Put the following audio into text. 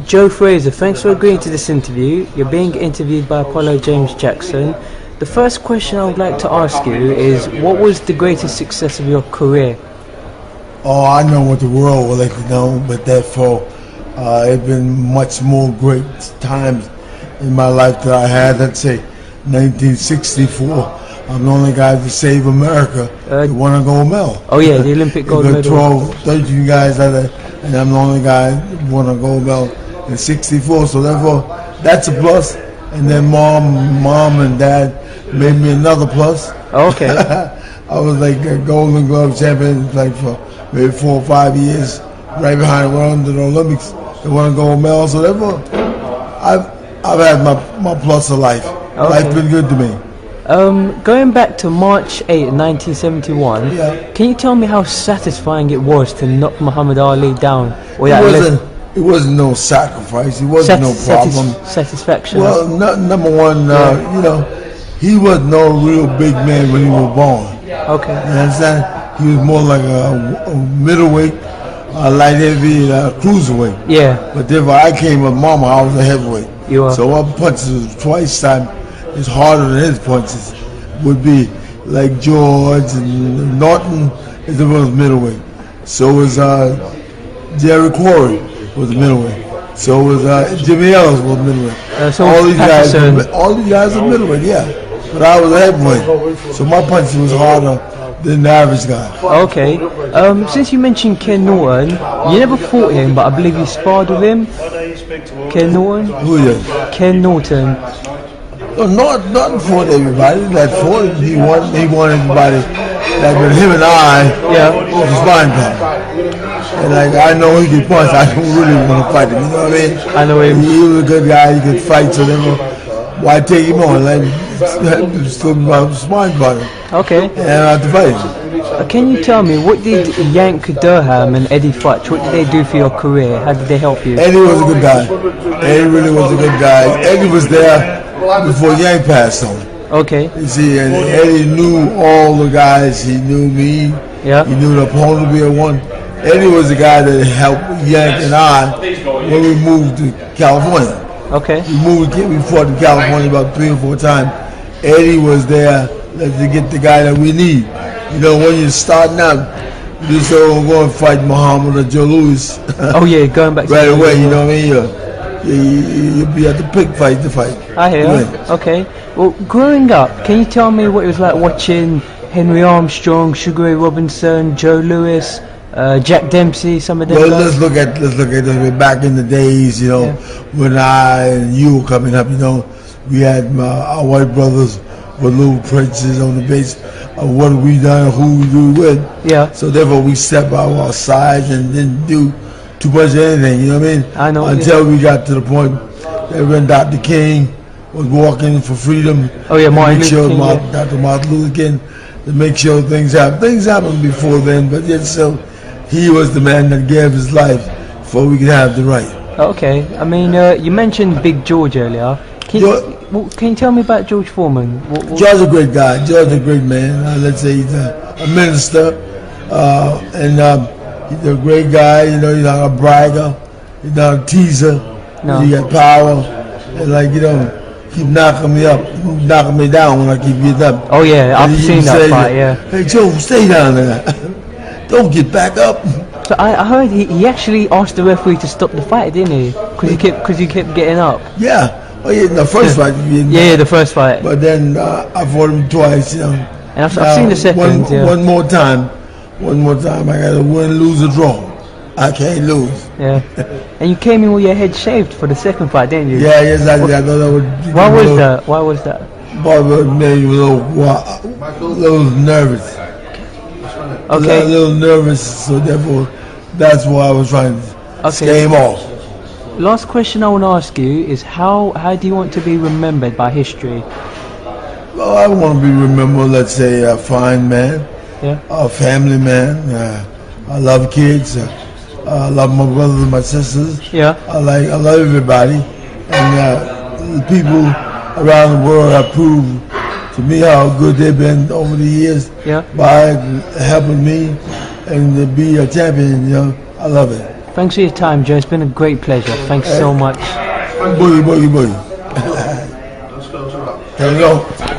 Joe Frazier, thanks for agreeing to this interview. You're being interviewed by Apollo James Jackson. The first question I would like to ask you is, what was the greatest success of your career? Oh, I know what the world would like to know, but therefore, it's been much more great times in my life that I had. Let's say 1964. I'm the only guy to save America that won a gold medal. Oh yeah, the Olympic gold medal. 12, 13 guys out there, and I'm the only guy that won a gold medal in 64. So therefore, that's a plus. And then mom and dad made me another plus. Okay. I was like a Golden Glove champion like for maybe 4 or 5 years, right behind the Olympics. They won a gold medal. So therefore, I've had my plus of life. Okay. Life's been good to me. Going back to March 8, 1971, can you tell me how satisfying it was to knock Muhammad Ali down? It wasn't no sacrifice. It wasn't no problem. Satisfaction. Well, number one, you know, he wasn't no real big man when he was born. Okay. You understand? He was more like a middleweight, light heavy, cruiserweight. Yeah. But then when I came with Mama, I was a heavyweight. You are. So my punches was twice time. It's harder than his punches would be. Like George and Norton is the most middleweight. So was Jerry Quarry was the middleweight. So was Jimmy Ellis was middleweight. So all these guys are middleweight, yeah. But I was a heavyweight. So my punches was harder than the average guy. Okay. Since you mentioned Ken Norton, you never fought him, but I believe you sparred with him. Ken Norton? Who is it? Ken Norton. No, Norton fought everybody. That fought he won everybody. Like with him and I, was a sparring partner. And like I know he can punch. I don't really want to fight him. You know what I mean? I know him. He was a good guy. He could fight. So then, why take him on? Like still my sparring partner. Okay. And I have to fight him. Can you tell me, what did Yank Durham and Eddie Futch, what did they do for your career? How did they help you? Eddie was a good guy. Eddie really was a good guy. Eddie was there before Yank passed on. Okay. You see, and Eddie knew all the guys. He knew me. Yeah. He knew the opponent to be a one. Eddie was the guy that helped Yank and I when we moved to California. Okay. We fought in California about 3 or 4 times. Eddie was there to get the guy that we need. You know, when you're starting out, you just don't go and fight Muhammad or Joe Louis. Oh yeah, going back to right away. You know what I mean? You'll be at the pig fight to fight. I hear. Okay. Well, growing up, can you tell me what it was like watching Henry Armstrong, Sugar Ray Robinson, Joe Louis, Jack Dempsey, some of them? Well, let's look at this. Back in the days, you know, when I and you were coming up, you know, we had our white brothers with little princes on the base of what have we done, who we do with. Yeah. So therefore, we stepped out our sides and didn't do too much of anything. You know what I mean? I know. Until we got to the point that when Dr. King was walking for freedom. Oh yeah, Martin Luther King. Dr. Martin Luther King, to make sure things happen. Things happened before then, but yet still, he was the man that gave his life before we could have the right. Okay. I mean, you mentioned Big George earlier. Can you tell me about George Foreman? George's a great guy. George's a great man. Let's say he's a minister, and he's a great guy. You know, he's not a bragger. He's not a teaser. No. He got power, and like, you know, keep knocking me up, knocking me down when I keep getting up. Oh yeah, I've seen that fight. Yeah. Hey Joe, stay down there. Don't get back up. So I heard he actually asked the referee to stop the fight, didn't he? Because he kept getting up. Yeah. Oh yeah, the first fight. Yeah, the first fight. But then I fought him twice, you know. And I've seen the second. One more time, I got to win, lose, or draw. I can't lose. Yeah. And you came in with your head shaved for the second fight, didn't you? Yeah, yes, I did. I thought that would. Why was that? Why was that? Bob made me a little nervous. Okay. A little nervous, so therefore, that's why I was trying to stay him off. Last question I want to ask you is how do you want to be remembered by history? Well, I want to be remembered, let's say, a fine man, a family man. I love kids. I love my brothers and my sisters. Yeah. I love everybody, and the people around the world have proved to me how good they've been over the years by helping me and to be a champion. You know, I love it. Thanks for your time, Joe. It's been a great pleasure. Thanks so much. Boogie. Let's go. Here we go.